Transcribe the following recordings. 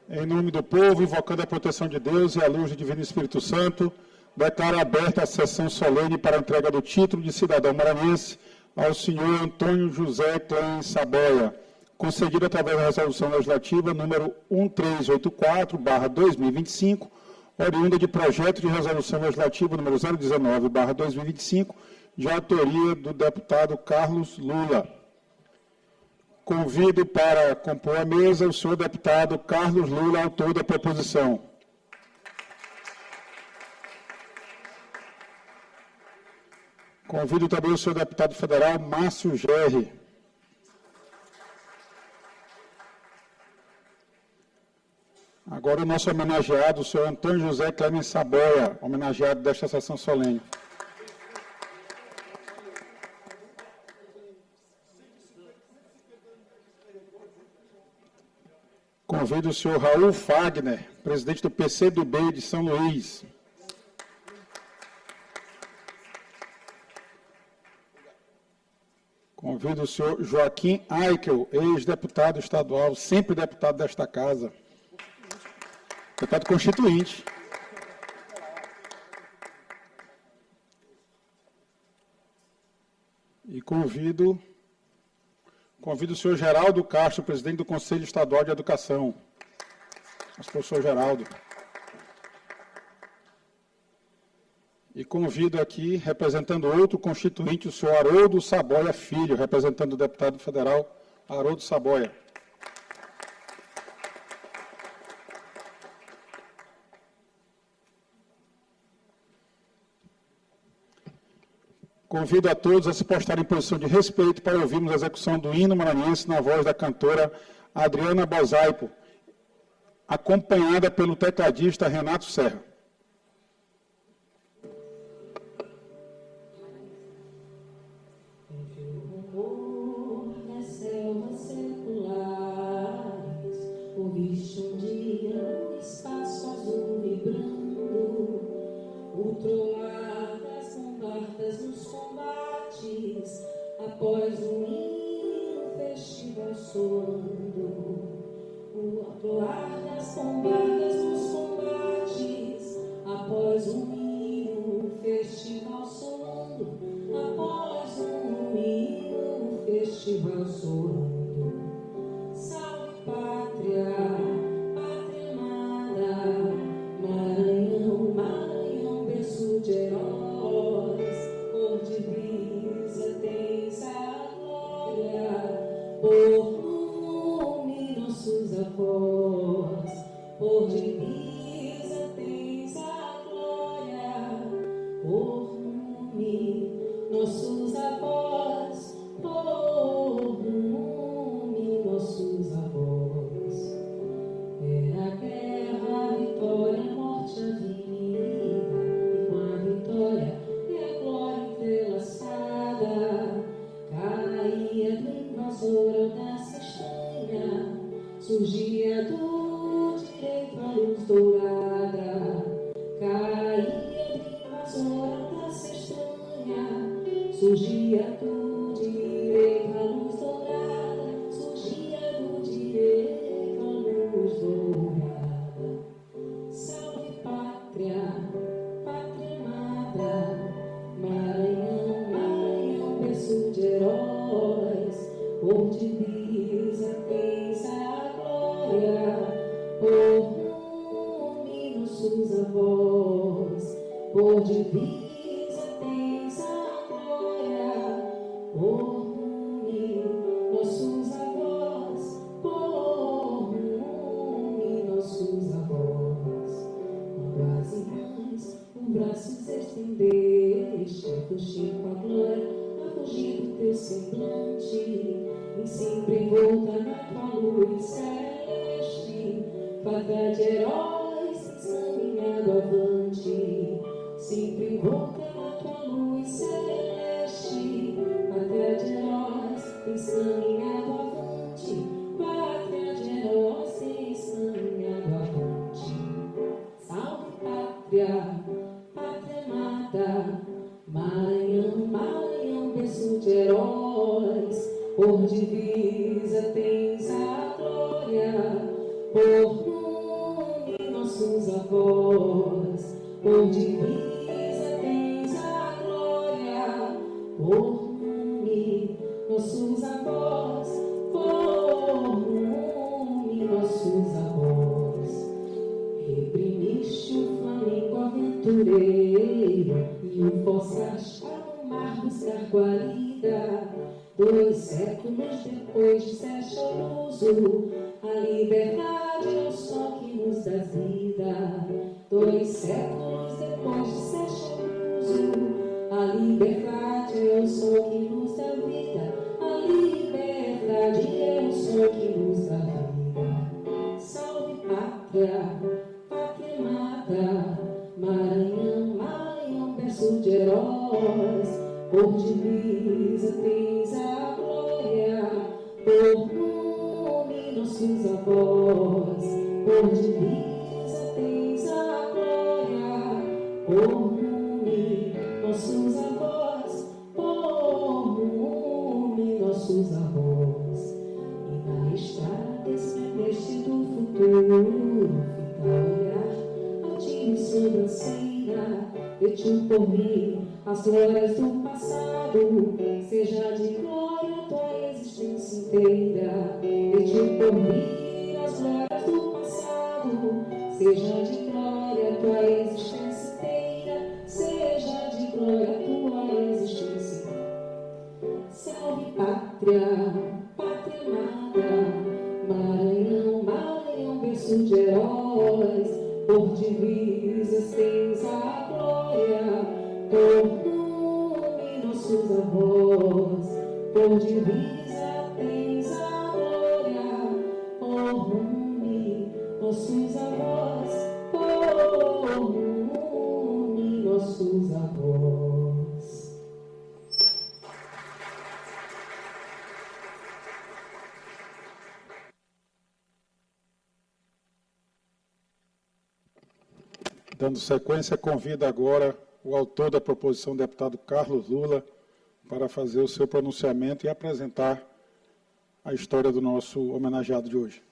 Em nome do povo, invocando a proteção de Deus e a luz do Divino Espírito Santo, declaro aberta a sessão solene para a entrega do título de cidadão maranhense ao senhor Antônio José Clães Saboia, concedido através da Resolução Legislativa número 1384/2025, oriunda de projeto de Resolução Legislativa número 019/2025, de autoria do deputado Carlos Lula. Convido para compor a mesa o senhor deputado Carlos Lula, autor da proposição. Convido também o senhor deputado federal Márcio Gerri. Agora o nosso homenageado, o senhor Antônio José Clães Saboia, homenageado desta sessão solene. Convido o senhor Raul Fagner, presidente do PCdoB de São Luís. Convido o senhor Joaquim Aikel, ex-deputado estadual, sempre deputado desta casa. Deputado constituinte. E convido o senhor Geraldo Castro, presidente do Conselho Estadual de Educação. Nosso professor Geraldo. E convido aqui, representando outro constituinte, o senhor Haroldo Saboia Filho, representando o deputado federal Haroldo Saboia. Convido a todos a se postarem em posição de respeito para ouvirmos a execução do hino maranhense na voz da cantora Adriana Bosaipo, acompanhada pelo tecladista Renato Serra. Após um hino festival soando, o atoar das bombardas nos combates. Após um hino festival soando, após um hino festival soando. Salve pátria, pátria amada, Maranhão, Maranhão, berço de heróis, cor divisa tens a glória, por nome nossos avós, por divisa tens a glória, por nome nossos avós, por nome nossos avós. Era a guerra, a vitória, a morte, a vida, e com a vitória e a glória entrelaçada, caía do invasor audácia estranha, surgia do direito a luz dourada, caía do invasor audácia estranha, surgia do direito a luz dourada, surgia do direito a luz dourada. Salve pátria, pátria amada, Maranhão, Maranhão, berço de heróis, por divisa tens a glória, por nome nossos avós, por divisa tens a glória, por nome nossos avós, por nome nossos avós. Quando as irmãs os braços estendeste, fugir com a glória, a fugir do teu semblante, e sempre envolta na tua luz celeste, pátria de heróis encaminhado avante, sempre envolta na tua luz celeste, pátria de heróis encaminhado avante, pátria de heróis encaminhado avante. Salve pátria, pátria amada, Maranhão, Maranhão, berço de heróis, por divisa tens a glória, por avós, por divisa tens a glória, por nome nossos avós, por nome nossos avós. Reprimiste o flamengo aventureiro e o forçaste para o mar buscar guarida. 2 séculos depois disseste ao luso, a liberdade é o sol que nos dá vida. 2 séculos depois disseste ao luso, a liberdade é o sol que nos dá vida. A liberdade é o sol que nos dá vida. Salve pátria, pátria amada, Maranhão, Maranhão, berço de heróis. Por divisa tens a glória, por nome nossos avós. Por divisa tens a glória, por nome nossos avós, por nome nossos avós. E na estrada despedeste do futuro, fica a olhar a ti e sobrancelha, e-te o porvir, as glórias do passado, seja de glória a tua existência inteira. E-te o porvir, as glórias do passado, seja de glória a tua existência inteira. Seja de glória a tua existência. Salve pátria, pátria amada, Maranhão, Maranhão, berço de heróis. Por divisas tens a glória, por nome nossos avós. Por divisa tens a glória, por nome nossos avós, por nome nossos avós. Dando sequência, convido agora o autor da proposição, o deputado Carlos Lula, para fazer o seu pronunciamento e apresentar a história do nosso homenageado de hoje.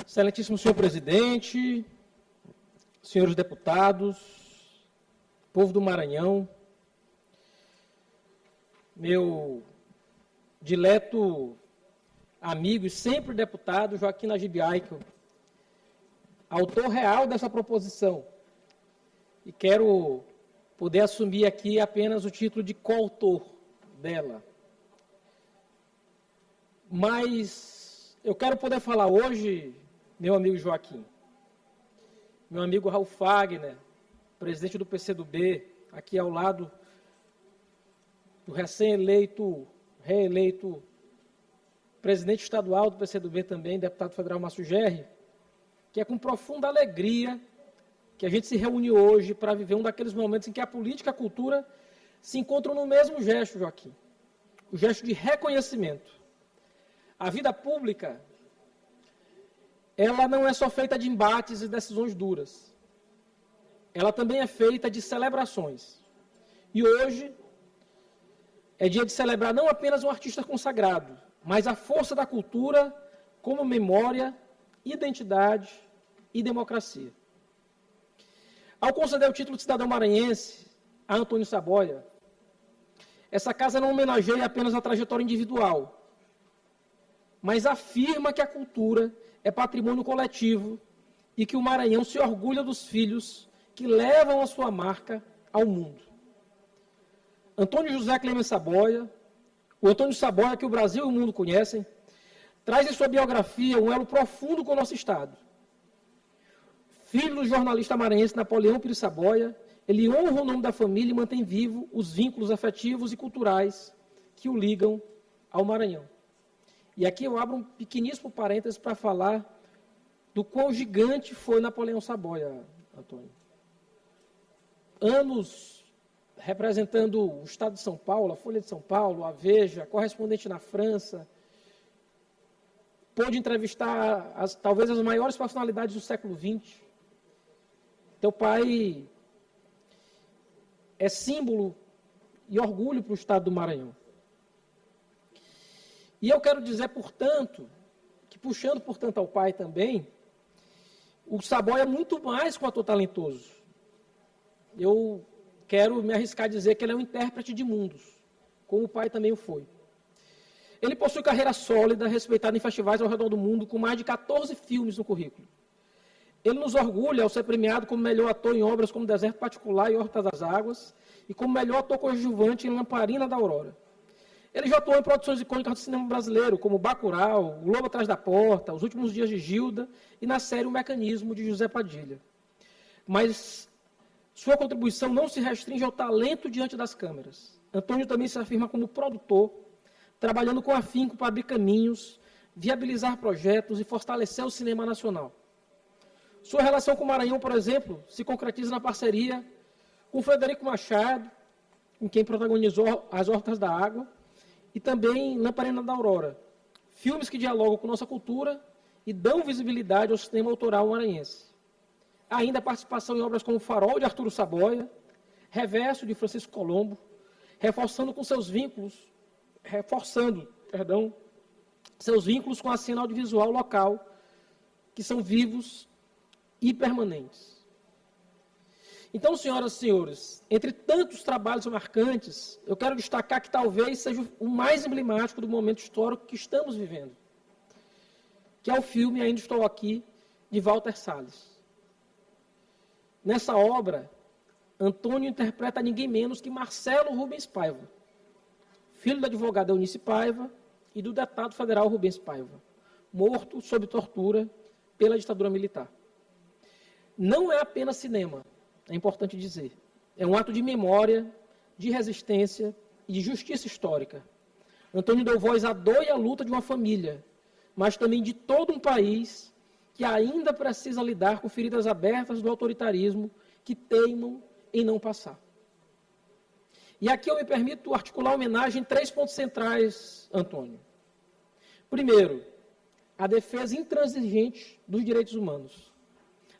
Excelentíssimo senhor presidente, senhores deputados, povo do Maranhão, meu dileto amigo e sempre deputado Joaquim Najib Aikel, autor real dessa proposição, e quero poder assumir aqui apenas o título de coautor dela. Mas eu quero poder falar hoje, meu amigo Joaquim, meu amigo Raul Fagner, presidente do PCdoB, aqui ao lado do recém-eleito, reeleito presidente estadual do PCdoB também, deputado federal Márcio Gerri, que é com profunda alegria que a gente se reúne hoje para viver um daqueles momentos em que a política e a cultura se encontram no mesmo gesto, Joaquim, o gesto de reconhecimento. A vida pública, ela não é só feita de embates e decisões duras. Ela também é feita de celebrações. E hoje é dia de celebrar não apenas um artista consagrado, mas a força da cultura como memória, identidade e democracia. Ao conceder o título de cidadão maranhense a Antônio Saboia, essa casa não homenageia apenas a trajetória individual, mas afirma que a cultura é patrimônio coletivo e que o Maranhão se orgulha dos filhos que levam a sua marca ao mundo. Antônio José Clemente Saboia, o Antônio Saboia que o Brasil e o mundo conhecem, traz em sua biografia um elo profundo com o nosso Estado. Filho do jornalista maranhense Napoleão Pires Saboia, ele honra o nome da família e mantém vivo os vínculos afetivos e culturais que o ligam ao Maranhão. E aqui eu abro um pequeníssimo parênteses para falar do quão gigante foi Napoleão Saboia, Antônio. Anos representando o Estado de São Paulo, a Folha de São Paulo, a Veja, correspondente na França, pôde entrevistar talvez as maiores personalidades do século XX. Teu pai é símbolo e orgulho para o estado do Maranhão. E eu quero dizer, portanto, que puxando, portanto, ao pai também, o Saboia é muito mais que um ator talentoso. Eu quero me arriscar a dizer que ele é um intérprete de mundos, como o pai também o foi. Ele possui carreira sólida, respeitada em festivais ao redor do mundo, com mais de 14 filmes no currículo. Ele nos orgulha ao ser premiado como melhor ator em obras como Deserto Particular e Horta das Águas, e como melhor ator coadjuvante em Lamparina da Aurora. Ele já atuou em produções icônicas do cinema brasileiro, como Bacurau, O Lobo Atrás da Porta, Os Últimos Dias de Gilda, e na série O Mecanismo, de José Padilha. Mas sua contribuição não se restringe ao talento diante das câmeras. Antônio também se afirma como produtor, trabalhando com afinco para abrir caminhos, viabilizar projetos e fortalecer o cinema nacional. Sua relação com o Maranhão, por exemplo, se concretiza na parceria com Frederico Machado, com quem protagonizou As Hortas da Água, e também Lamparina da Aurora. Filmes que dialogam com nossa cultura e dão visibilidade ao cinema autoral maranhense. Ainda a participação em obras como Farol, de Arturo Saboia, Reverso, de Francisco Colombo, reforçando seus vínculos com a cena audiovisual local, que são vivos e permanentes. Então, senhoras e senhores, entre tantos trabalhos marcantes, eu quero destacar que talvez seja o mais emblemático do momento histórico que estamos vivendo, que é o filme Ainda Estou Aqui, de Walter Salles. Nessa obra, Antônio interpreta ninguém menos que Marcelo Rubens Paiva, filho da advogada Eunice Paiva e do deputado federal Rubens Paiva, morto sob tortura pela ditadura militar. Não é apenas cinema, é importante dizer. É um ato de memória, de resistência e de justiça histórica. Antônio deu voz à dor e à luta de uma família, mas também de todo um país que ainda precisa lidar com feridas abertas do autoritarismo que teimam em não passar. E aqui eu me permito articular homenagem em 3 pontos centrais, Antônio. Primeiro, a defesa intransigente dos direitos humanos.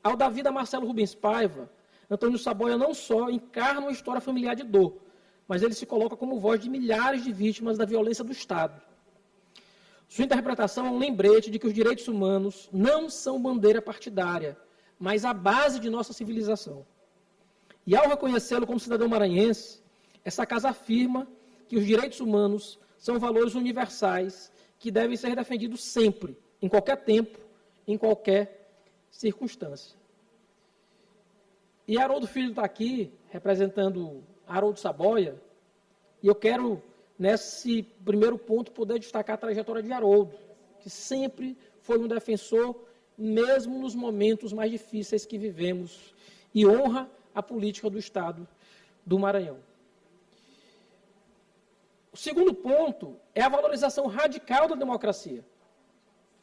Ao dar vida a Marcelo Rubens Paiva, Antônio Saboia não só encarna uma história familiar de dor, mas ele se coloca como voz de milhares de vítimas da violência do Estado. Sua interpretação é um lembrete de que os direitos humanos não são bandeira partidária, mas a base de nossa civilização. E ao reconhecê-lo como cidadão maranhense, essa casa afirma que os direitos humanos são valores universais que devem ser defendidos sempre, em qualquer tempo, em qualquer circunstância. E Haroldo Filho está aqui, representando Haroldo Saboia, e eu quero, nesse primeiro ponto, poder destacar a trajetória de Haroldo, que sempre foi um defensor, mesmo nos momentos mais difíceis que vivemos, e honra a política do Estado do Maranhão. O segundo ponto é a valorização radical da democracia.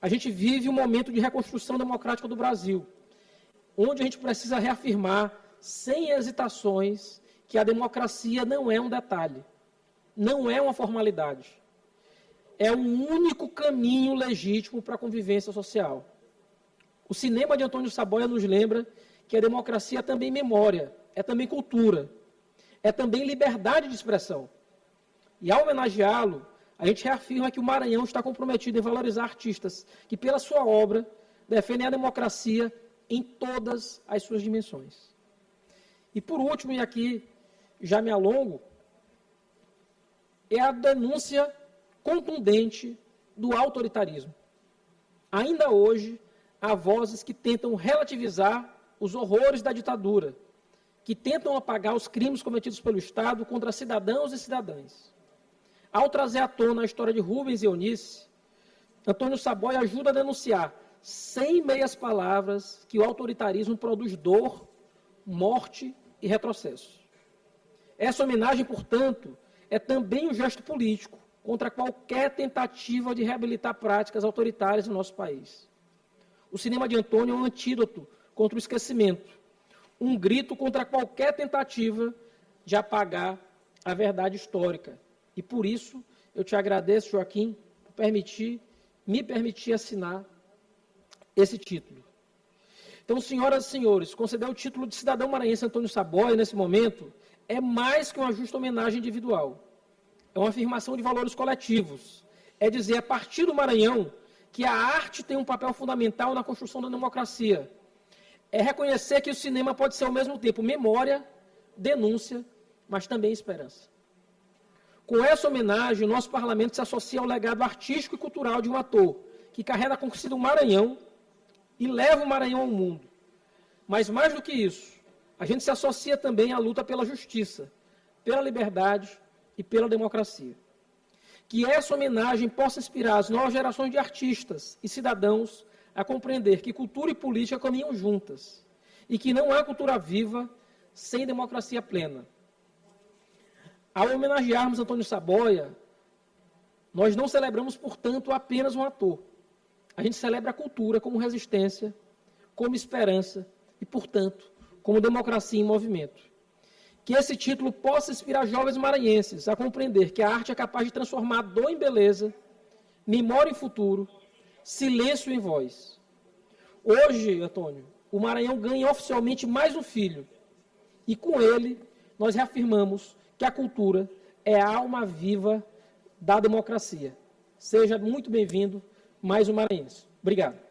A gente vive um momento de reconstrução democrática do Brasil, onde a gente precisa reafirmar, sem hesitações, que a democracia não é um detalhe, não é uma formalidade. É o único caminho legítimo para a convivência social. O cinema de Antônio Saboia nos lembra que a democracia é também memória, é também cultura, é também liberdade de expressão. E ao homenageá-lo, a gente reafirma que o Maranhão está comprometido em valorizar artistas que, pela sua obra, defendem a democracia em todas as suas dimensões. E por último, e aqui já me alongo, é a denúncia contundente do autoritarismo. Ainda hoje, há vozes que tentam relativizar os horrores da ditadura, que tentam apagar os crimes cometidos pelo Estado contra cidadãos e cidadãs. Ao trazer à tona a história de Rubens e Eunice, Antônio Saboia ajuda a denunciar, sem meias palavras, que o autoritarismo produz dor, morte e retrocesso. Essa homenagem, portanto, é também um gesto político contra qualquer tentativa de reabilitar práticas autoritárias no nosso país. O cinema de Antônio é um antídoto contra o esquecimento, um grito contra qualquer tentativa de apagar a verdade histórica. E por isso, eu te agradeço, Joaquim, por me permitir assinar esse título. Então, senhoras e senhores, conceder o título de cidadão maranhense Antônio Saboia, nesse momento, é mais que uma justa homenagem individual. É uma afirmação de valores coletivos. É dizer, a partir do Maranhão, que a arte tem um papel fundamental na construção da democracia. É reconhecer que o cinema pode ser ao mesmo tempo memória, denúncia, mas também esperança. Com essa homenagem, o nosso parlamento se associa ao legado artístico e cultural de um ator que carrega a conquista do Maranhão e leva o Maranhão ao mundo. Mas mais do que isso, a gente se associa também à luta pela justiça, pela liberdade e pela democracia. Que essa homenagem possa inspirar as novas gerações de artistas e cidadãos a compreender que cultura e política caminham juntas e que não há cultura viva sem democracia plena. Ao homenagearmos Antônio Saboia, nós não celebramos, portanto, apenas um ator. A gente celebra a cultura como resistência, como esperança e, portanto, como democracia em movimento. Que esse título possa inspirar jovens maranhenses a compreender que a arte é capaz de transformar dor em beleza, memória em futuro, silêncio em voz. Hoje, Antônio, o Maranhão ganha oficialmente mais um filho. E com ele, nós reafirmamos que a cultura é a alma viva da democracia. Seja muito bem-vindo, mais um maranhense. Obrigado.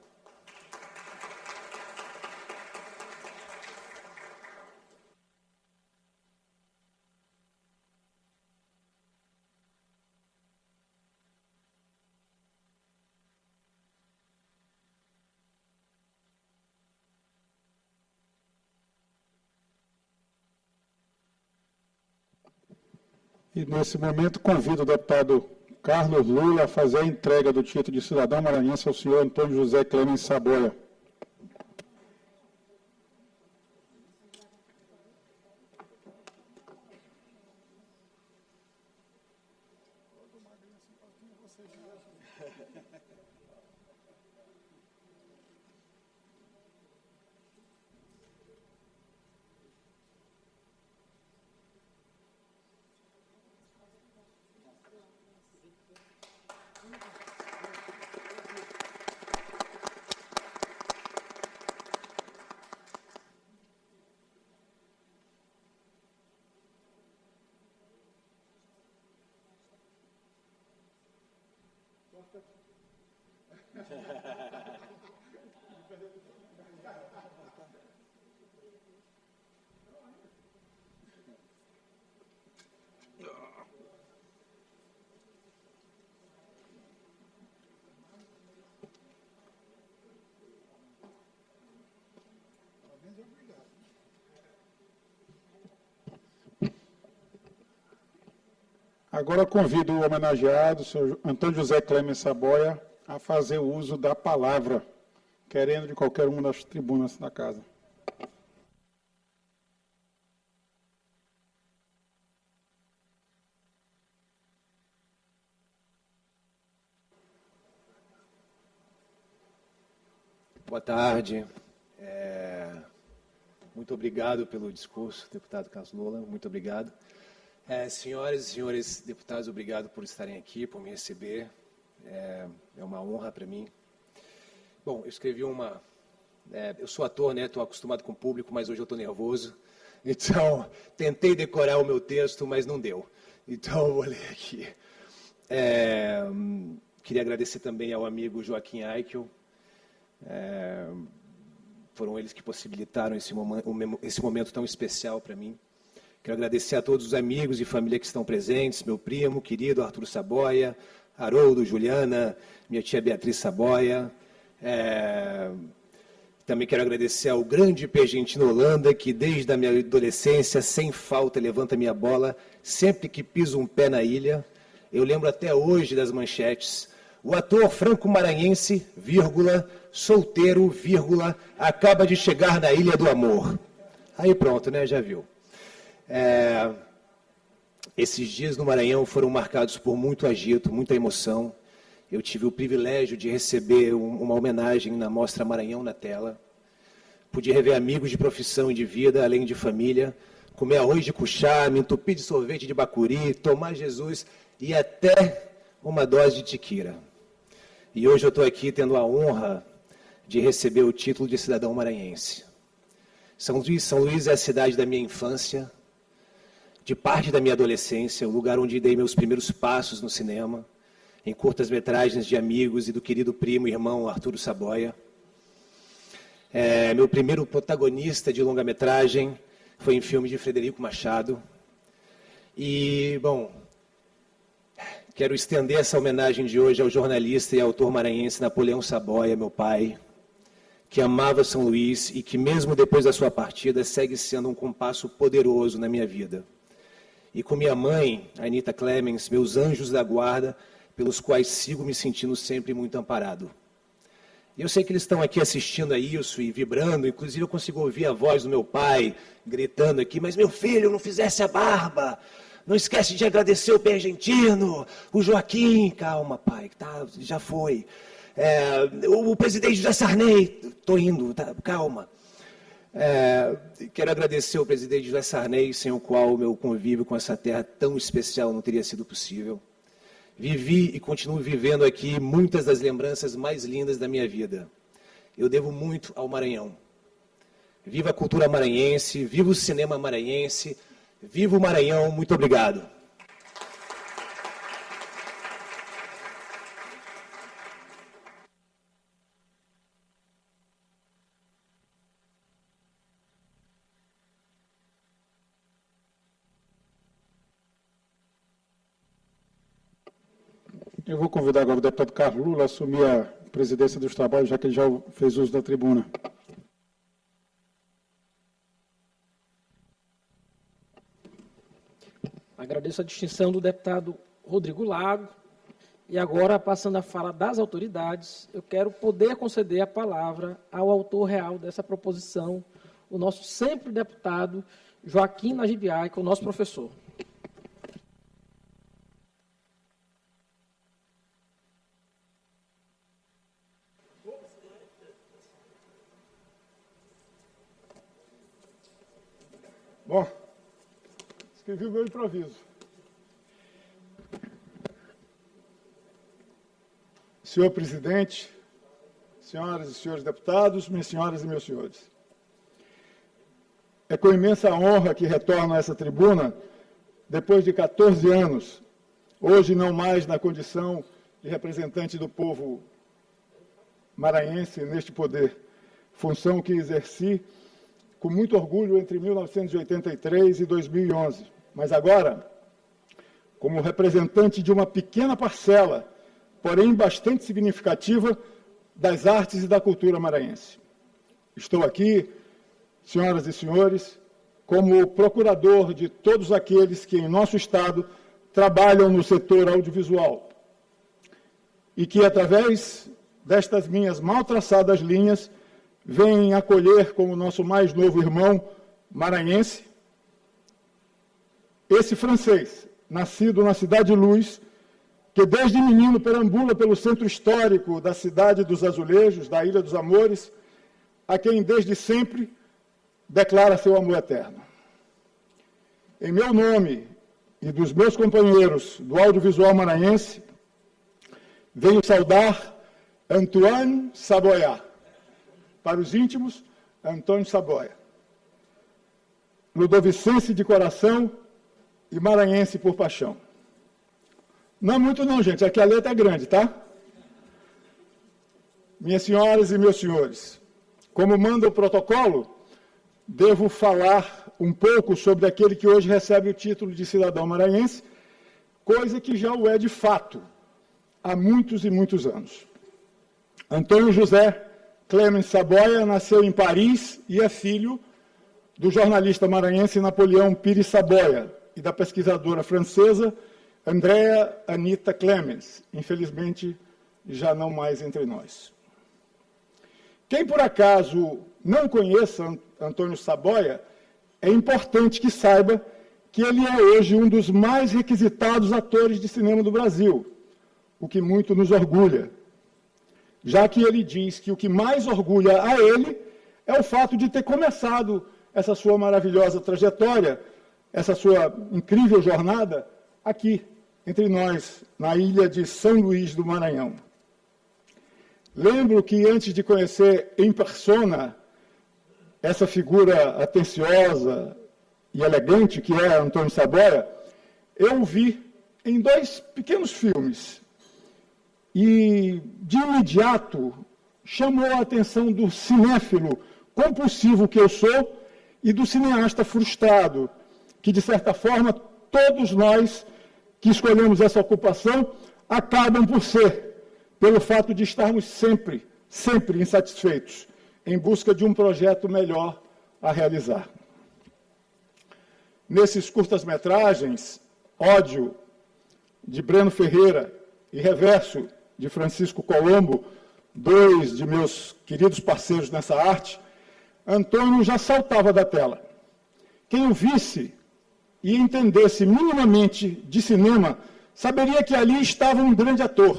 E, nesse momento, convido o deputado Carlos Lula a fazer a entrega do título de cidadão maranhense ao senhor Antônio José Clemens Saboia. Agora convido o homenageado, o senhor Antônio José Clemens Saboia, a fazer uso da palavra, querendo de qualquer uma das tribunas da casa. Boa tarde. Muito obrigado pelo discurso, deputado Carlos Lula. Muito obrigado. Senhoras e senhores deputados, obrigado por estarem aqui, por me receber. É uma honra para mim. Bom, eu escrevi uma... eu sou ator, né? Estou acostumado com o público, mas hoje eu estou nervoso. Então, tentei decorar o meu texto, mas não deu. Então, eu vou ler aqui. Queria agradecer também ao amigo Joaquim Eichel. Foram eles que possibilitaram esse momento tão especial para mim. Quero agradecer a todos os amigos e família que estão presentes, meu primo querido Arthur Saboia, Haroldo, Juliana, minha tia Beatriz Saboia. Também quero agradecer ao grande Pergentino Holanda, que desde a minha adolescência, sem falta, levanta minha bola, sempre que piso um pé na ilha. Eu lembro até hoje das manchetes. O ator franco-maranhense, vírgula, solteiro, vírgula, acaba de chegar na Ilha do Amor. Aí pronto, né? Já viu. Esses dias no Maranhão foram marcados por muito agito, muita emoção. Eu tive o privilégio de receber uma homenagem na Mostra Maranhão na tela. Pude rever amigos de profissão e de vida, além de família, comer arroz de cuchá, me entupir de sorvete de bacuri, tomar Jesus e até uma dose de tequila. E hoje eu estou aqui tendo a honra de receber o título de cidadão maranhense. São Luís é a cidade da minha infância. de parte da minha adolescência, o lugar onde dei meus primeiros passos no cinema, em curtas-metragens de amigos e do querido primo e irmão Arturo Saboia. Meu primeiro protagonista de longa-metragem foi em filme de Frederico Machado. E, bom, quero estender essa homenagem de hoje ao jornalista e autor maranhense Napoleão Saboia, meu pai, que amava São Luís e que, mesmo depois da sua partida, segue sendo um compasso poderoso na minha vida. E com minha mãe, Anita Clemens, meus anjos da guarda, pelos quais sigo me sentindo sempre muito amparado. Eu sei que eles estão aqui assistindo a isso e vibrando, inclusive eu consigo ouvir a voz do meu pai gritando aqui, mas meu filho, não fizesse a barba, não esquece de agradecer o Pé Argentino, o Joaquim, calma pai, tá, já foi, o presidente José Sarney, estou indo, tá, calma. Quero agradecer ao presidente José Sarney, sem o qual o meu convívio com essa terra tão especial não teria sido possível. Vivi e continuo vivendo aqui muitas das lembranças mais lindas da minha vida. Eu devo muito ao Maranhão. Viva a cultura maranhense, viva o cinema maranhense, viva o Maranhão, muito obrigado. Eu vou convidar agora o deputado Carlos Lula a assumir a presidência dos trabalhos, já que ele já fez uso da tribuna. Agradeço a distinção do deputado Rodrigo Lago. E agora, passando a fala das autoridades, eu quero poder conceder a palavra ao autor real dessa proposição, o nosso sempre deputado Joaquim Nagibiai, que é o nosso professor. Bom, escrevi o meu improviso. Senhor presidente, senhoras e senhores deputados, minhas senhoras e meus senhores. É com imensa honra que retorno a essa tribuna, depois de 14 anos, hoje não mais na condição de representante do povo maranhense neste poder, função que exerci com muito orgulho entre 1983 e 2011, mas agora, como representante de uma pequena parcela, porém bastante significativa, das artes e da cultura maranhense. Estou aqui, senhoras e senhores, como procurador de todos aqueles que em nosso Estado trabalham no setor audiovisual e que, através destas minhas mal traçadas linhas, vêm acolher como nosso mais novo irmão maranhense, esse francês, nascido na Cidade de Luz, que desde menino perambula pelo centro histórico da cidade dos Azulejos, da Ilha dos Amores, a quem desde sempre declara seu amor eterno. Em meu nome e dos meus companheiros do audiovisual maranhense, venho saudar Antoine Saboia. Para os íntimos, Antônio Saboia. Ludovicense de coração e maranhense por paixão. Não é muito não, gente, aqui a letra é grande, tá? Minhas senhoras e meus senhores, como manda o protocolo, devo falar um pouco sobre aquele que hoje recebe o título de cidadão maranhense, coisa que já o é de fato, há muitos e muitos anos. Antônio José Clemens Saboia nasceu em Paris e é filho do jornalista maranhense Napoleão Pires Saboia e da pesquisadora francesa Andrea Anita Clemens, infelizmente já não mais entre nós. Quem por acaso não conheça Antônio Saboia, é importante que saiba que ele é hoje um dos mais requisitados atores de cinema do Brasil, o que muito nos orgulha, já que ele diz que o que mais orgulha a ele é o fato de ter começado essa sua maravilhosa trajetória, essa sua incrível jornada, aqui, entre nós, na ilha de São Luís do Maranhão. Lembro que, antes de conhecer em persona essa figura atenciosa e elegante, que é Antônio Saboia, eu o vi em 2 pequenos filmes. E, de imediato, chamou a atenção do cinéfilo compulsivo que eu sou e do cineasta frustrado, que, de certa forma, todos nós que escolhemos essa ocupação acabam por ser, pelo fato de estarmos sempre insatisfeitos, em busca de um projeto melhor a realizar. Nesses curtas-metragens, Ódio, de Breno Ferreira, e Reverso, de Francisco Colombo, 2 de meus queridos parceiros nessa arte, Antônio já saltava da tela. Quem o visse e entendesse minimamente de cinema, saberia que ali estava um grande ator,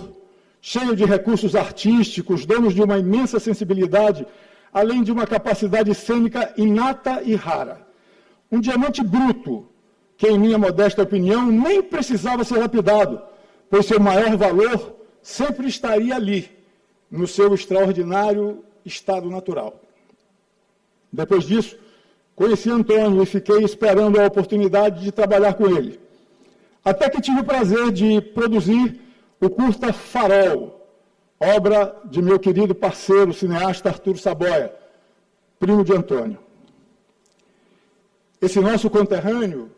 cheio de recursos artísticos, dono de uma imensa sensibilidade, além de uma capacidade cênica inata e rara. Um diamante bruto, que, em minha modesta opinião, nem precisava ser lapidado, pois seu maior valor sempre estaria ali, no seu extraordinário estado natural. Depois disso, conheci Antônio e fiquei esperando a oportunidade de trabalhar com ele. Até que tive o prazer de produzir o curta Farol, obra de meu querido parceiro cineasta Arthur Saboia, primo de Antônio. Esse nosso conterrâneo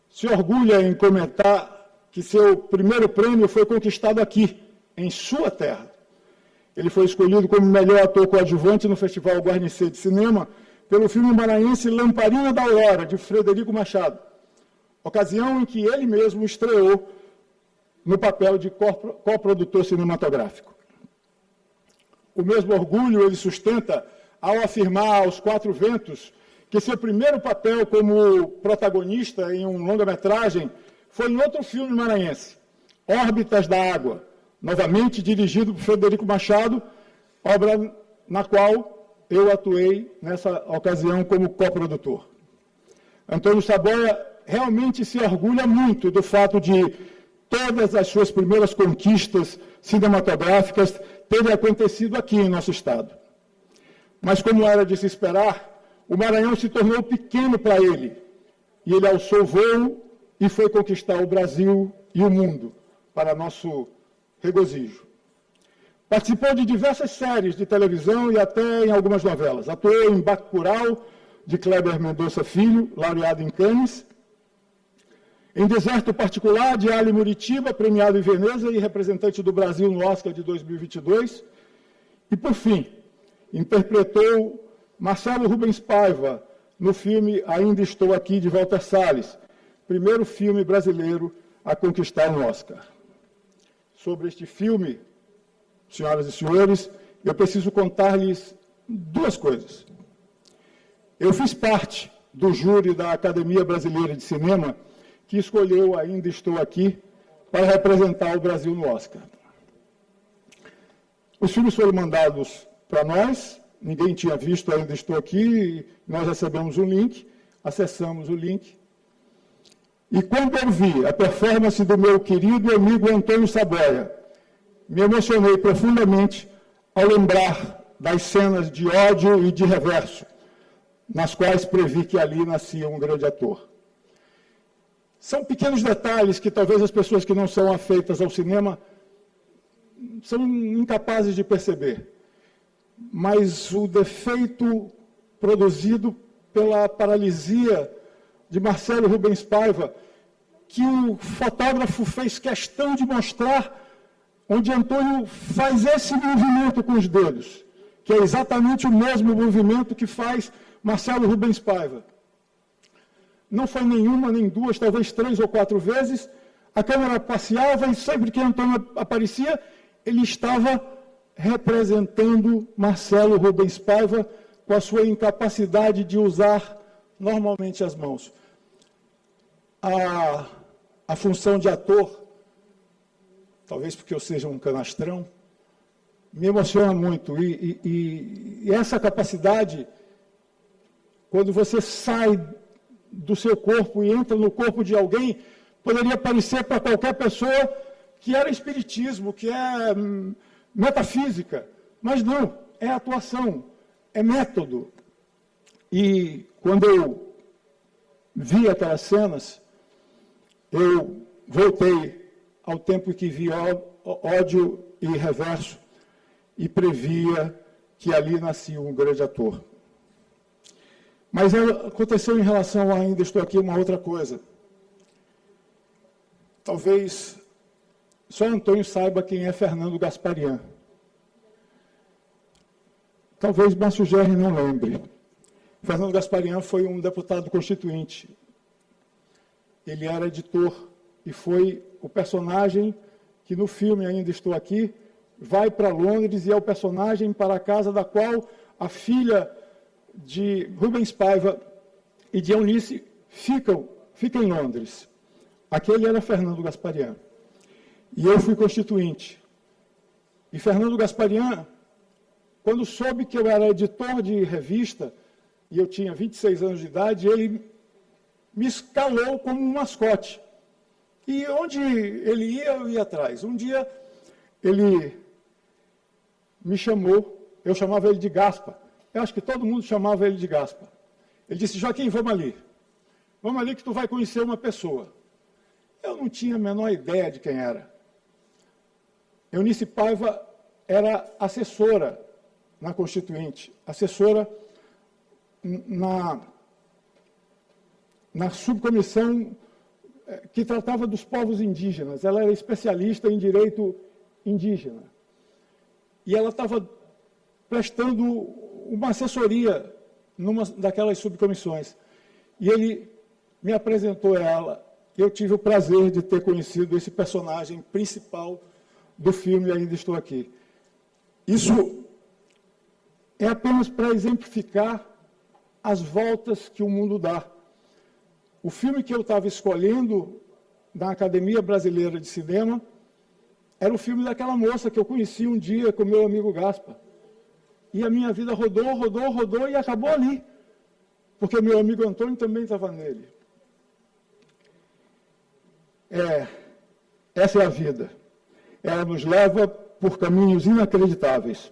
se orgulha em comentar que seu primeiro prêmio foi conquistado aqui, em sua terra. Ele foi escolhido como melhor ator coadjuvante no Festival Guarnicê de Cinema pelo filme maranhense Lamparina da Aurora, de Frederico Machado, ocasião em que ele mesmo estreou no papel de coprodutor cinematográfico. O mesmo orgulho ele sustenta ao afirmar aos 4 ventos que seu primeiro papel como protagonista em um longa-metragem foi em outro filme maranhense, Órbitas da Água, novamente dirigido por Frederico Machado, obra na qual eu atuei nessa ocasião como coprodutor. Antônio Saboia realmente se orgulha muito do fato de todas as suas primeiras conquistas cinematográficas terem acontecido aqui em nosso estado. Mas, como era de se esperar, o Maranhão se tornou pequeno para ele, e ele alçou voo e foi conquistar o Brasil e o mundo, para nosso regozijo. Participou de diversas séries de televisão e até em algumas novelas. Atuou em Bacurau, de Kleber Mendonça Filho, laureado em Cannes, em Deserto Particular, de Ali Muritiba, premiado em Veneza e representante do Brasil no Oscar de 2022. E, por fim, interpretou Marcelo Rubens Paiva no filme Ainda Estou Aqui, de Walter Salles, primeiro filme brasileiro a conquistar um Oscar. Sobre este filme, senhoras e senhores, eu preciso contar-lhes 2 coisas. Eu fiz parte do júri da Academia Brasileira de Cinema, que escolheu Ainda Estou Aqui para representar o Brasil no Oscar. Os filmes foram mandados para nós, ninguém tinha visto Ainda Estou Aqui, nós recebemos o link, acessamos o link, e quando eu vi a performance do meu querido amigo Antônio Saboia, me emocionei profundamente ao lembrar das cenas de Ódio e de Reverso, nas quais previ que ali nascia um grande ator. São pequenos detalhes que talvez as pessoas que não são afeitas ao cinema são incapazes de perceber. Mas o defeito produzido pela paralisia de Marcelo Rubens Paiva, que o fotógrafo fez questão de mostrar, onde Antônio faz esse movimento com os dedos, que é exatamente o mesmo movimento que faz Marcelo Rubens Paiva. Não foi nenhuma, nem 2, talvez 3 ou 4 vezes, a câmera passeava e sempre que Antônio aparecia, ele estava representando Marcelo Rubens Paiva com a sua incapacidade de usar normalmente as mãos. A função de ator, talvez porque eu seja um canastrão, me emociona muito. E essa capacidade, quando você sai do seu corpo e entra no corpo de alguém, poderia parecer para qualquer pessoa que era espiritismo, que é metafísica, mas não, é atuação, é método. E quando eu vi aquelas cenas, eu voltei ao tempo que vi Ódio e Reverso e previa que ali nascia um grande ator. Mas aconteceu em relação a Ainda Estou Aqui uma outra coisa. Talvez só Antônio saiba quem é Fernando Gasparian. Talvez Márcio Gerri não lembre. Fernando Gasparian foi um deputado constituinte. Ele era editor e foi o personagem que no filme Ainda Estou Aqui vai para Londres e é o personagem para a casa da qual a filha de Rubens Paiva e de Eunice fica em Londres. Aquele era Fernando Gasparian. E eu fui constituinte. E Fernando Gasparian, quando soube que eu era editor de revista, e eu tinha 26 anos de idade, ele me escalou como um mascote. E onde ele ia, eu ia atrás. Um dia, ele me chamou, eu chamava ele de Gaspa. Eu acho que todo mundo chamava ele de Gaspa. Ele disse, Joaquim, vamos ali que tu vai conhecer uma pessoa. Eu não tinha a menor ideia de quem era. Eunice Paiva era assessora na Constituinte, assessora na subcomissão que tratava dos povos indígenas. Ela era especialista em direito indígena. E ela estava prestando uma assessoria numa daquelas subcomissões. E ele me apresentou a ela. Eu tive o prazer de ter conhecido esse personagem principal do filme Ainda Estou Aqui. Isso é apenas para exemplificar as voltas que o mundo dá. O filme que eu estava escolhendo na Academia Brasileira de Cinema era o filme daquela moça que eu conheci um dia com meu amigo Gaspa. E a minha vida rodou e acabou ali. Porque meu amigo Antônio também estava nele. Essa é a vida. Ela nos leva por caminhos inacreditáveis.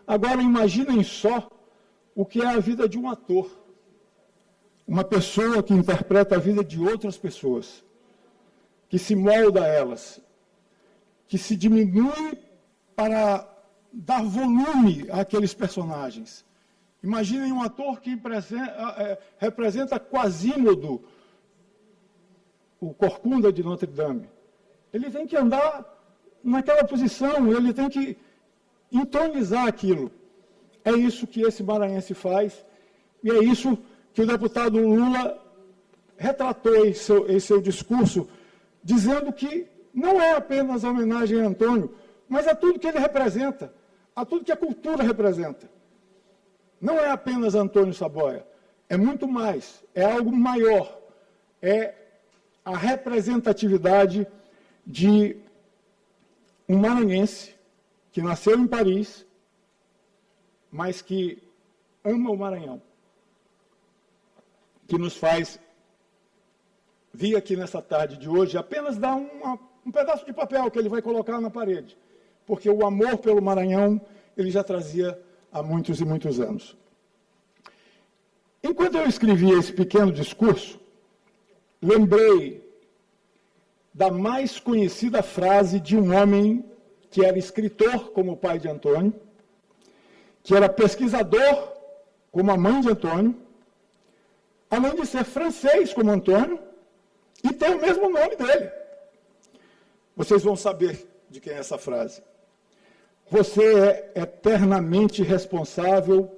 Agora, imaginem só o que é a vida de um ator. Uma pessoa que interpreta a vida de outras pessoas, que se molda a elas, que se diminui para dar volume àqueles personagens. Imaginem um ator que representa Quasímodo, o Corcunda de Notre Dame. Ele tem que andar naquela posição, ele tem que entronizar aquilo. É isso que esse maranhense faz, e é isso que o deputado Lula retratou em seu discurso, dizendo que não é apenas a homenagem a Antônio, mas a tudo que ele representa, a tudo que a cultura representa. Não é apenas Antônio Saboia, é muito mais, é algo maior, é a representatividade de um maranhense que nasceu em Paris, mas que ama o Maranhão, que nos faz vir aqui nessa tarde de hoje apenas dar um pedaço de papel que ele vai colocar na parede, porque o amor pelo Maranhão ele já trazia há muitos e muitos anos. Enquanto eu escrevia esse pequeno discurso, lembrei da mais conhecida frase de um homem que era escritor, como o pai de Antônio, que era pesquisador, como a mãe de Antônio, além de ser francês, como Antônio, e ter o mesmo nome dele. Vocês vão saber de quem é essa frase. Você é eternamente responsável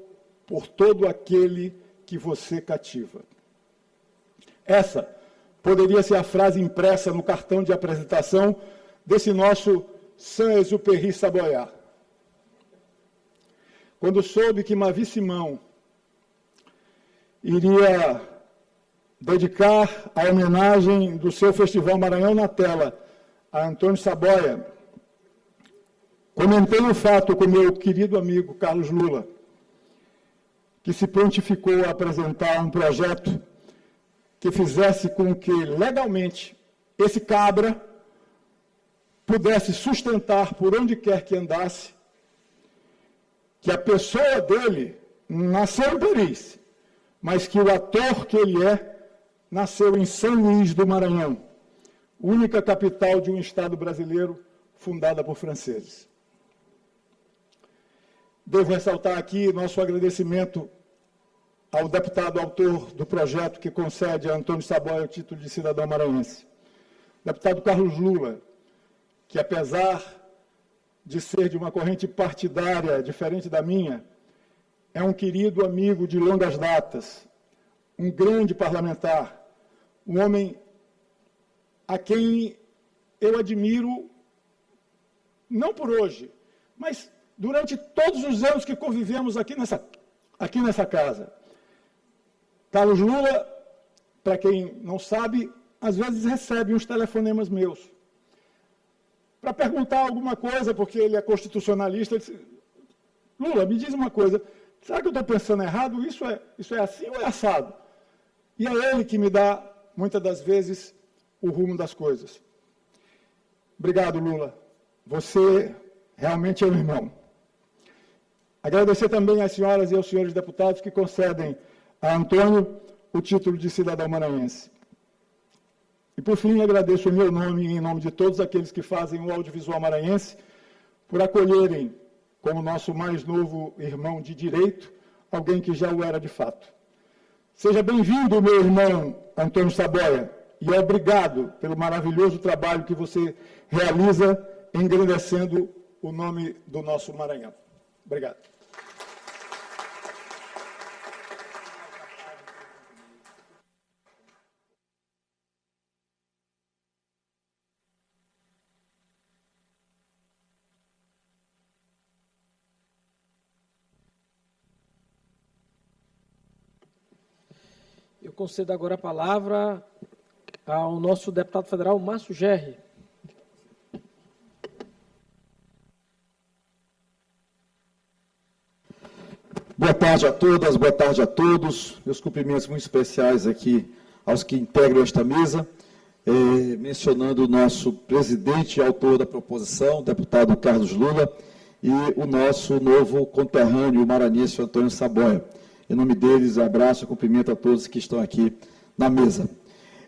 por todo aquele que você cativa. Essa poderia ser a frase impressa no cartão de apresentação desse nosso Saint-Exupéry Saboia. Quando soube que Mavi Simão iria dedicar a homenagem do seu Festival Maranhão na Tela a Antônio Saboia, comentei o fato com meu querido amigo Carlos Lula, que se prontificou a apresentar um projeto que fizesse com que, legalmente, esse cabra pudesse sustentar por onde quer que andasse, que a pessoa dele nasceu em Paris, mas que o ator que ele é nasceu em São Luís do Maranhão, única capital de um estado brasileiro fundada por franceses. Devo ressaltar aqui nosso agradecimento ao deputado autor do projeto que concede a Antônio Saboia o título de cidadão maranhense, deputado Carlos Lula, que apesar de ser de uma corrente partidária diferente da minha, é um querido amigo de longas datas, um grande parlamentar, um homem a quem eu admiro, não por hoje, mas durante todos os anos que convivemos aqui nessa casa. Carlos Lula, para quem não sabe, às vezes recebe uns telefonemas meus para perguntar alguma coisa, porque ele é constitucionalista. Ele disse, Lula, me diz uma coisa, será que eu estou pensando errado? Isso é assim ou é assado? E é ele que me dá, muitas das vezes, o rumo das coisas. Obrigado, Lula. Você realmente é um irmão. Agradecer também às senhoras e aos senhores deputados que concedem a Antônio o título de cidadão maranhense. E, por fim, agradeço em meu nome e em nome de todos aqueles que fazem o audiovisual maranhense por acolherem, como nosso mais novo irmão de direito, alguém que já o era de fato. Seja bem-vindo, meu irmão Antônio Saboia, e obrigado pelo maravilhoso trabalho que você realiza engrandecendo o nome do nosso Maranhão. Obrigado. Eu concedo agora a palavra ao nosso deputado federal, Márcio Gerri. Boa tarde a todas, boa tarde a todos. Meus cumprimentos muito especiais aqui aos que integram esta mesa, mencionando o nosso presidente e autor da proposição, o deputado Carlos Lula, e o nosso novo conterrâneo maranhense, Antônio Saboia. Em nome deles, abraço e cumprimento a todos que estão aqui na mesa.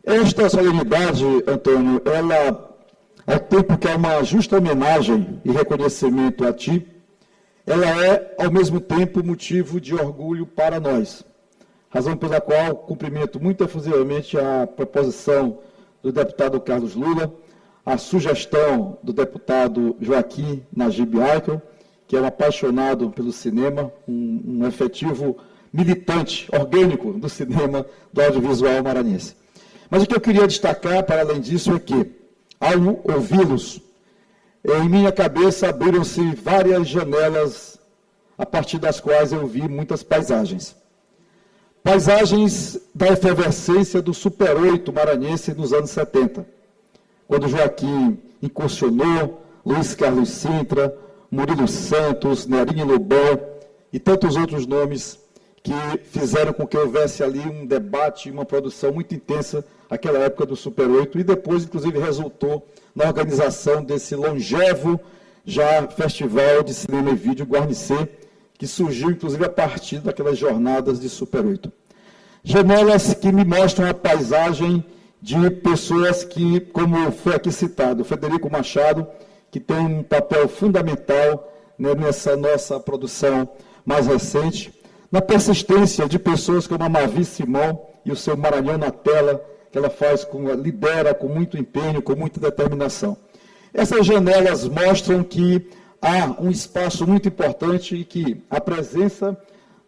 Esta solenidade, Antônio, ela, ao tempo que é uma justa homenagem e reconhecimento a ti, ela é, ao mesmo tempo, motivo de orgulho para nós. Razão pela qual cumprimento muito efusivamente a proposição do deputado Carlos Lula, a sugestão do deputado Joaquim Najib Aikel, que é um apaixonado pelo cinema, um efetivo militante orgânico do cinema, do audiovisual maranhense. Mas o que eu queria destacar, para além disso, é que, ao ouvi-los, em minha cabeça abriram-se várias janelas, a partir das quais eu vi muitas paisagens. Paisagens da efervescência do Super 8 maranhense nos anos 70, quando Joaquim incursionou, Luiz Carlos Sintra, Murilo Santos, Nerinho Lobão e tantos outros nomes que fizeram com que houvesse ali um debate, uma produção muito intensa naquela época do Super 8, e depois, inclusive, resultou na organização desse longevo já Festival de Cinema e Vídeo Guarnicê, que surgiu, inclusive, a partir daquelas jornadas de Super 8. Janelas que me mostram a paisagem de pessoas que, como foi aqui citado, Frederico Machado, que tem um papel fundamental, né, nessa nossa produção mais recente, na persistência de pessoas como a Mavi Simão e o seu Maranhão na Tela, que ela lidera com muito empenho, com muita determinação. Essas janelas mostram que há um espaço muito importante e que a presença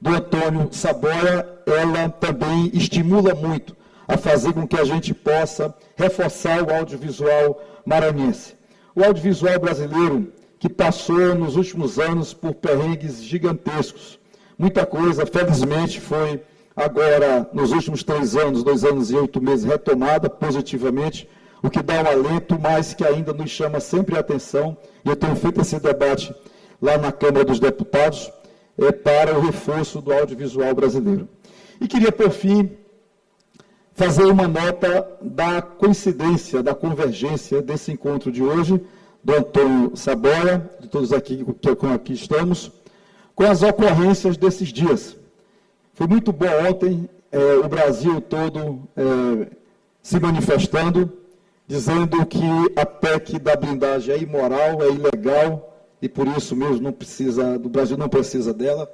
do Antônio Saboia, ela também estimula muito a fazer com que a gente possa reforçar o audiovisual maranhense. O audiovisual brasileiro, que passou nos últimos anos por perrengues gigantescos. Muita coisa, felizmente, foi agora, nos últimos 3 anos, 2 anos e 8 meses, retomada positivamente, o que dá um alento, mas que ainda nos chama sempre a atenção, e eu tenho feito esse debate lá na Câmara dos Deputados, para o reforço do audiovisual brasileiro. E queria, por fim, fazer uma nota da coincidência, da convergência desse encontro de hoje, do Antônio Saboia, de todos aqui que aqui estamos, com as ocorrências desses dias. Foi muito bom ontem o Brasil todo se manifestando, dizendo que a PEC da blindagem é imoral, é ilegal, e por isso mesmo o Brasil não precisa dela,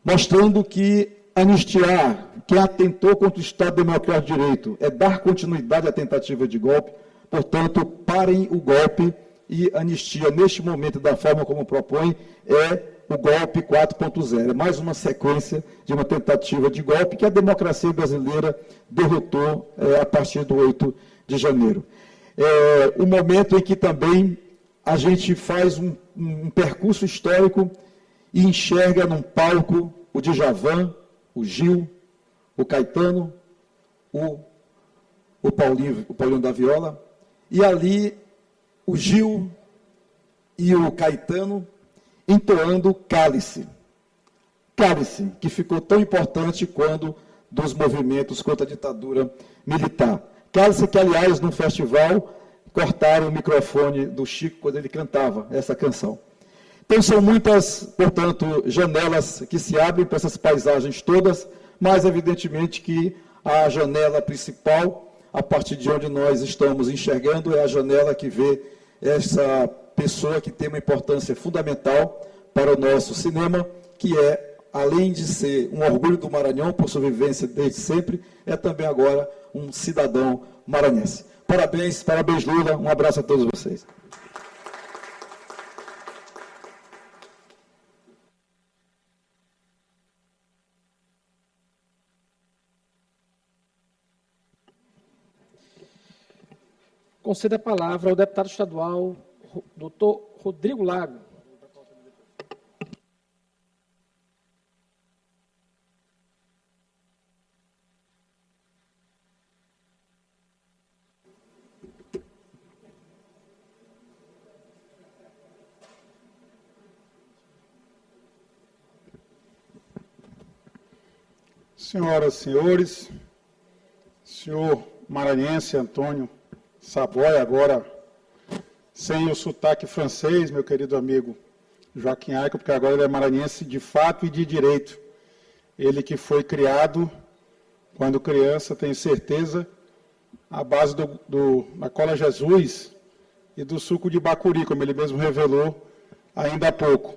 mostrando que anistiar quem atentou contra o Estado Democrático de Direito é dar continuidade à tentativa de golpe, portanto, parem o golpe e anistia, neste momento, da forma como propõe, é o golpe 4.0. É mais uma sequência de uma tentativa de golpe que a democracia brasileira derrotou a partir do 8 de janeiro. O momento em que também a gente faz um percurso histórico e enxerga num palco o Djavan, o Gil, o Caetano, o Paulinho da Viola, e ali o Gil e o Caetano entoando Cálice. Cálice, que ficou tão importante quando dos movimentos contra a ditadura militar. Cálice que, aliás, num festival, cortaram o microfone do Chico quando ele cantava essa canção. Então, são muitas, portanto, janelas que se abrem para essas paisagens todas, mas, evidentemente, que a janela principal, a partir de onde nós estamos enxergando, é a janela que vê essa pessoa que tem uma importância fundamental para o nosso cinema, que é, além de ser um orgulho do Maranhão por sua vivência desde sempre, é também agora um cidadão maranhense. Parabéns, parabéns, Lula. Um abraço a todos vocês. Concedo a palavra ao deputado estadual, doutor Rodrigo Lago. Senhoras e senhores, senhor maranhense Antônio Savoy, agora sem o sotaque francês, meu querido amigo Joaquim Aico, porque agora ele é maranhense de fato e de direito. Ele que foi criado, quando criança, tenho certeza, à base da Cola Jesus e do suco de bacuri, como ele mesmo revelou ainda há pouco.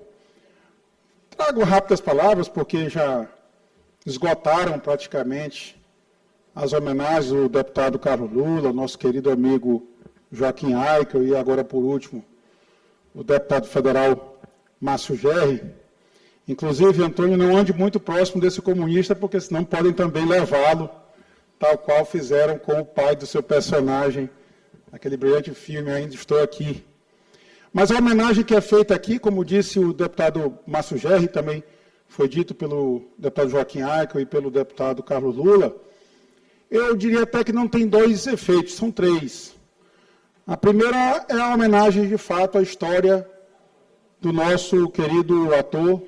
Trago rápidas palavras, porque já esgotaram praticamente as homenagens do deputado Carlos Lula, nosso querido amigo Joaquim Aico, e agora, por último, o deputado federal Márcio Gerri. Inclusive, Antônio, não ande muito próximo desse comunista, porque senão podem também levá-lo, tal qual fizeram com o pai do seu personagem, aquele brilhante filme Ainda Estou Aqui. Mas a homenagem que é feita aqui, como disse o deputado Márcio Gerri, também foi dito pelo deputado Joaquim Aico e pelo deputado Carlos Lula, eu diria até que não tem dois efeitos, são três. A primeira é a homenagem, de fato, à história do nosso querido ator,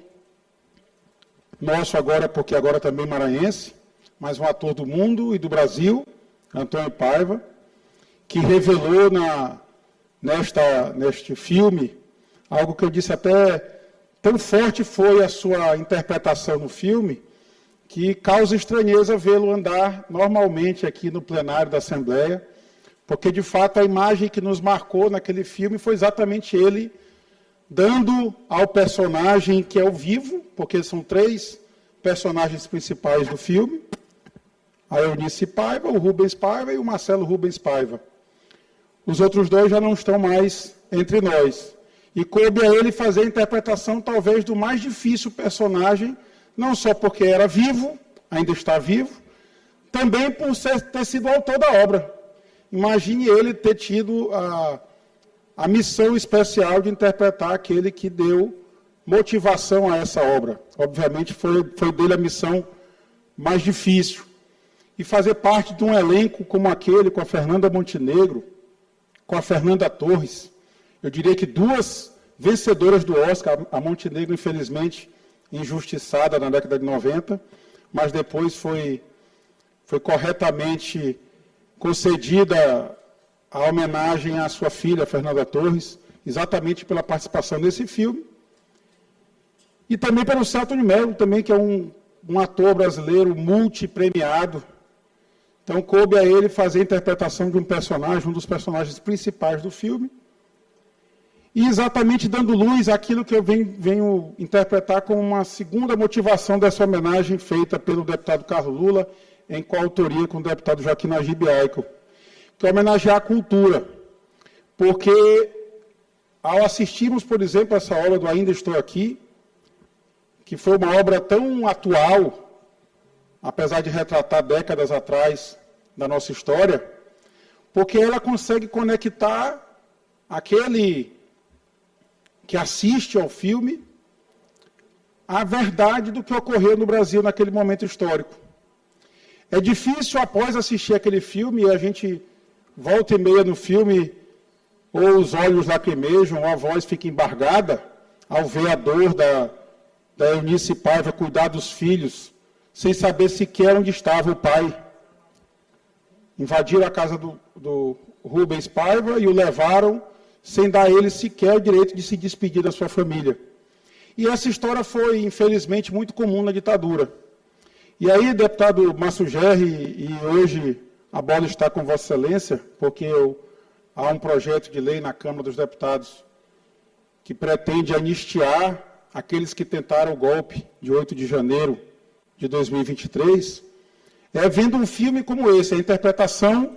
nosso agora, porque agora também maranhense, mas um ator do mundo e do Brasil, Antônio Paiva, que revelou neste filme algo que eu disse até, tão forte foi a sua interpretação no filme, que causa estranheza vê-lo andar normalmente aqui no plenário da Assembleia, porque, de fato, a imagem que nos marcou naquele filme foi exatamente ele dando ao personagem que é o vivo, porque são três personagens principais do filme, a Eunice Paiva, o Rubens Paiva e o Marcelo Rubens Paiva. Os outros dois já não estão mais entre nós. E coube a ele fazer a interpretação, talvez, do mais difícil personagem, não só porque era vivo, ainda está vivo, também por ter sido o autor da obra. Imagine ele ter tido a missão especial de interpretar aquele que deu motivação a essa obra. Obviamente, foi dele a missão mais difícil. E fazer parte de um elenco como aquele, com a Fernanda Montenegro, com a Fernanda Torres, eu diria que duas vencedoras do Oscar, a Montenegro, infelizmente, injustiçada na década de 90, mas depois foi corretamente concedida a homenagem à sua filha, Fernanda Torres, exatamente pela participação nesse filme, e também pelo Celton de Mello, também, que é um um ator brasileiro multipremiado. Então, coube a ele fazer a interpretação de um personagem, um dos personagens principais do filme, e exatamente dando luz àquilo que eu venho interpretar como uma segunda motivação dessa homenagem feita pelo deputado Carlos Lula, em coautoria com o deputado Joaquim Najib Aico, que é homenagear a cultura. Porque, ao assistirmos, por exemplo, essa obra do Ainda Estou Aqui, que foi uma obra tão atual, apesar de retratar décadas atrás da nossa história, porque ela consegue conectar aquele que assiste ao filme à verdade do que ocorreu no Brasil naquele momento histórico. É difícil, após assistir aquele filme, e a gente volta e meia no filme, ou os olhos lacrimejam, ou a voz fica embargada, ao ver a dor da Eunice Paiva cuidar dos filhos, sem saber sequer onde estava o pai. Invadiram a casa do Rubens Paiva e o levaram sem dar a ele sequer o direito de se despedir da sua família. E essa história foi, infelizmente, muito comum na ditadura. E aí, deputado Márcio Gerri, e hoje a bola está com Vossa Excelência, porque há um projeto de lei na Câmara dos Deputados que pretende anistiar aqueles que tentaram o golpe de 8 de janeiro de 2023, vendo um filme como esse, a interpretação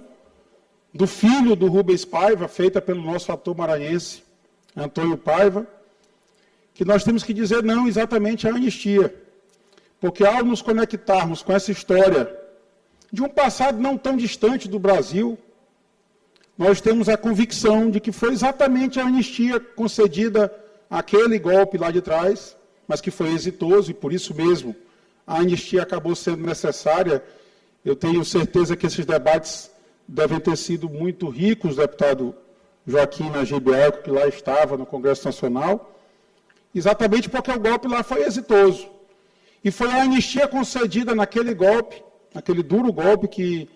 do filho do Rubens Paiva, feita pelo nosso ator maranhense, Antônio Paiva, que nós temos que dizer não exatamente à anistia. Porque ao nos conectarmos com essa história de um passado não tão distante do Brasil, nós temos a convicção de que foi exatamente a anistia concedida àquele golpe lá de trás, mas que foi exitoso e por isso mesmo a anistia acabou sendo necessária. Eu tenho certeza que esses debates devem ter sido muito ricos, deputado Joaquim Najib Aico, que lá estava no Congresso Nacional, exatamente porque o golpe lá foi exitoso. E foi a anistia concedida naquele golpe, aquele duro golpe que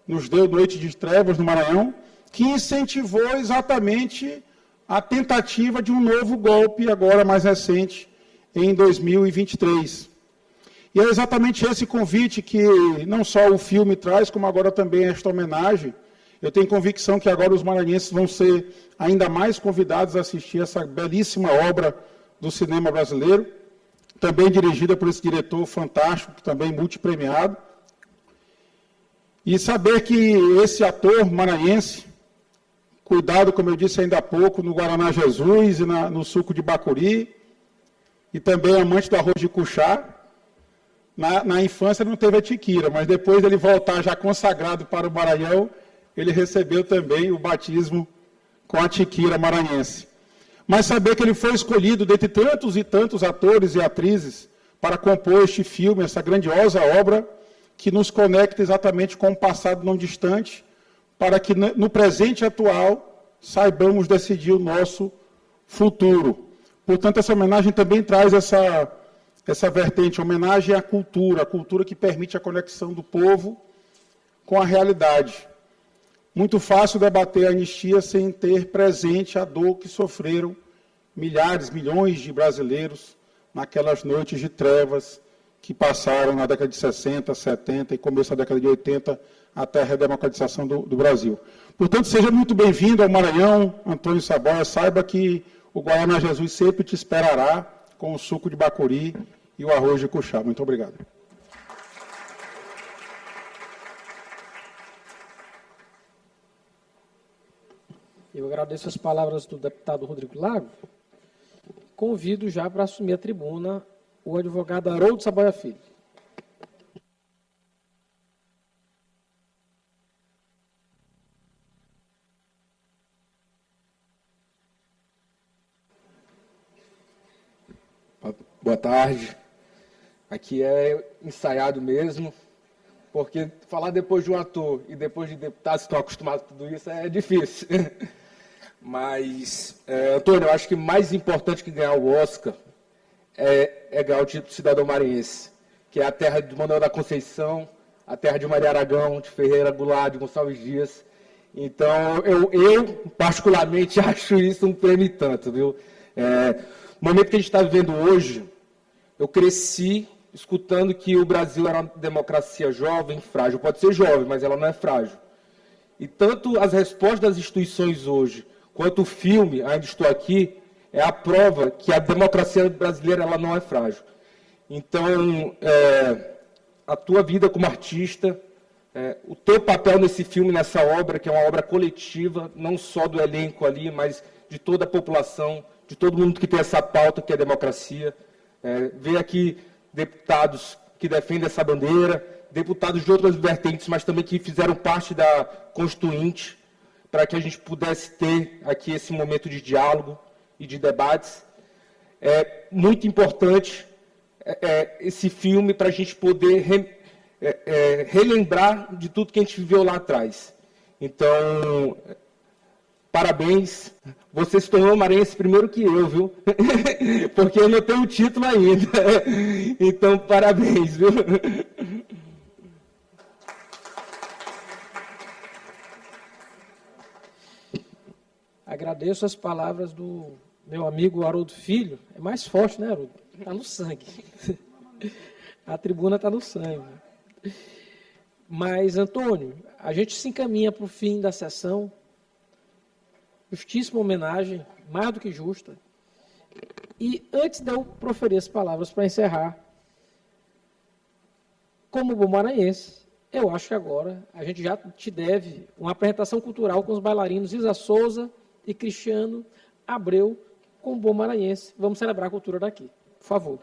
nos deu noite de trevas no Maranhão, que incentivou exatamente a tentativa de um novo golpe, agora mais recente, em 2023. E é exatamente esse convite que não só o filme traz, como agora também esta homenagem. Eu tenho convicção que agora os maranhenses vão ser ainda mais convidados a assistir essa belíssima obra do cinema brasileiro, também dirigida por esse diretor fantástico, também multipremiado. E saber que esse ator maranhense, cuidado, como eu disse ainda há pouco, no Guaraná Jesus e no suco de bacuri, e também amante do arroz de cuchá, na infância não teve a tiquira, mas depois dele voltar já consagrado para o Maranhão, ele recebeu também o batismo com a tiquira maranhense. Mas saber que ele foi escolhido dentre tantos e tantos atores e atrizes para compor este filme, essa grandiosa obra, que nos conecta exatamente com um passado não distante, para que no presente atual saibamos decidir o nosso futuro. Portanto, essa homenagem também traz essa vertente, homenagem à cultura, a cultura que permite a conexão do povo com a realidade. Muito fácil debater a anistia sem ter presente a dor que sofreram milhares, milhões de brasileiros naquelas noites de trevas que passaram na década de 60, 70 e começo da década de 80 até a redemocratização do Brasil. Portanto, seja muito bem-vindo ao Maranhão, Antônio Saboia. Saiba que o Guaraná Jesus sempre te esperará com o suco de bacuri e o arroz de cuchá. Muito obrigado. Eu agradeço as palavras do deputado Rodrigo Lago. Convido já para assumir a tribuna o advogado Haroldo Saboia Filho. Boa tarde. Aqui é ensaiado mesmo, porque falar depois de um ator e depois de deputados que estão acostumados a tudo isso é difícil. Mas, Antônio, eu acho que mais importante que ganhar o Oscar é ganhar o título de cidadão maranhense, que é a terra de Manuel da Conceição, a terra de Maria Aragão, de Ferreira Goulart, de Gonçalves Dias. Então, eu particularmente acho isso um prêmio e tanto, viu? No momento que a gente está vivendo hoje, eu cresci escutando que o Brasil era uma democracia jovem, frágil. Pode ser jovem, mas ela não é frágil. E tanto as respostas das instituições hoje, quanto o filme, Ainda Estou Aqui, é a prova que a democracia brasileira ela não é frágil. Então, a tua vida como artista, o teu papel nesse filme, nessa obra, que é uma obra coletiva, não só do elenco ali, mas de toda a população, de todo mundo que tem essa pauta, que é a democracia. Ver aqui deputados que defendem essa bandeira, deputados de outras vertentes, mas também que fizeram parte da Constituinte, para que a gente pudesse ter aqui esse momento de diálogo e de debates. É muito importante esse filme para a gente poder relembrar de tudo que a gente viveu lá atrás. Então, parabéns. Você se tornou maranhense primeiro que eu, viu? Porque eu não tenho o título ainda. Então, parabéns, viu? Agradeço as palavras do meu amigo Haroldo Filho. É mais forte, né, Haroldo? Está no sangue. A tribuna está no sangue. Mas, Antônio, a gente se encaminha para o fim da sessão. Justíssima homenagem, mais do que justa. E antes de eu proferir as palavras para encerrar, como bom maranhense, eu acho que agora a gente já te deve uma apresentação cultural com os bailarinos Isa Souza e Cristiano Abreu, com bom maranhense. Vamos celebrar a cultura daqui. Por favor.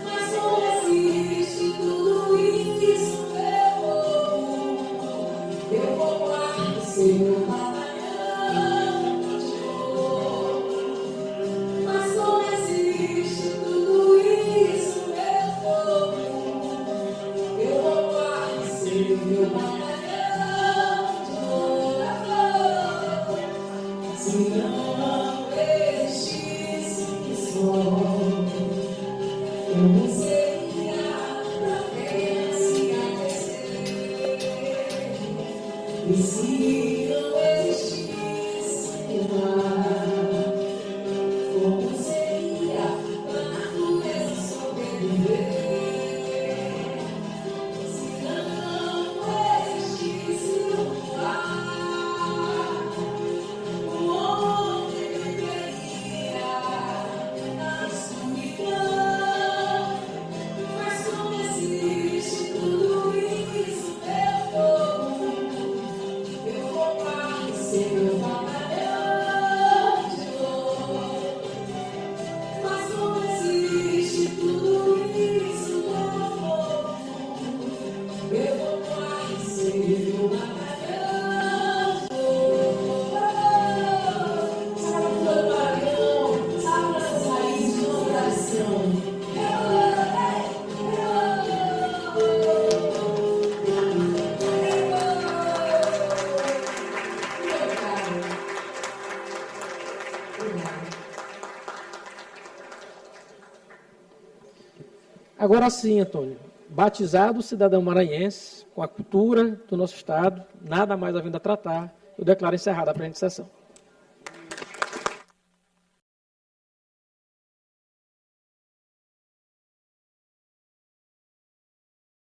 Mas como existe tudo isso. meu batalhão de dor. Mas como existe tudo isso, meu povo, eu vou ser meu batalhão de oração. Se não existisse o que sou, como seria pra terra se aquecer? E se não existisse o mar, como seria pra natureza sobreviver? Se não existisse o ar, o homem viveria na escuridão. Mas como existe tudo isso, meu povo, eu vou parecer meu batalhão de dor. Mas como existe tudo isso, meu povo, eu vou parecer meu batalhão de dor. Sabe o meu batalhão? Sabe nossas raízes de oração? Agora sim, Antônio, batizado cidadão maranhense, com a cultura do nosso Estado, nada mais havendo a tratar, eu declaro encerrada a presente sessão.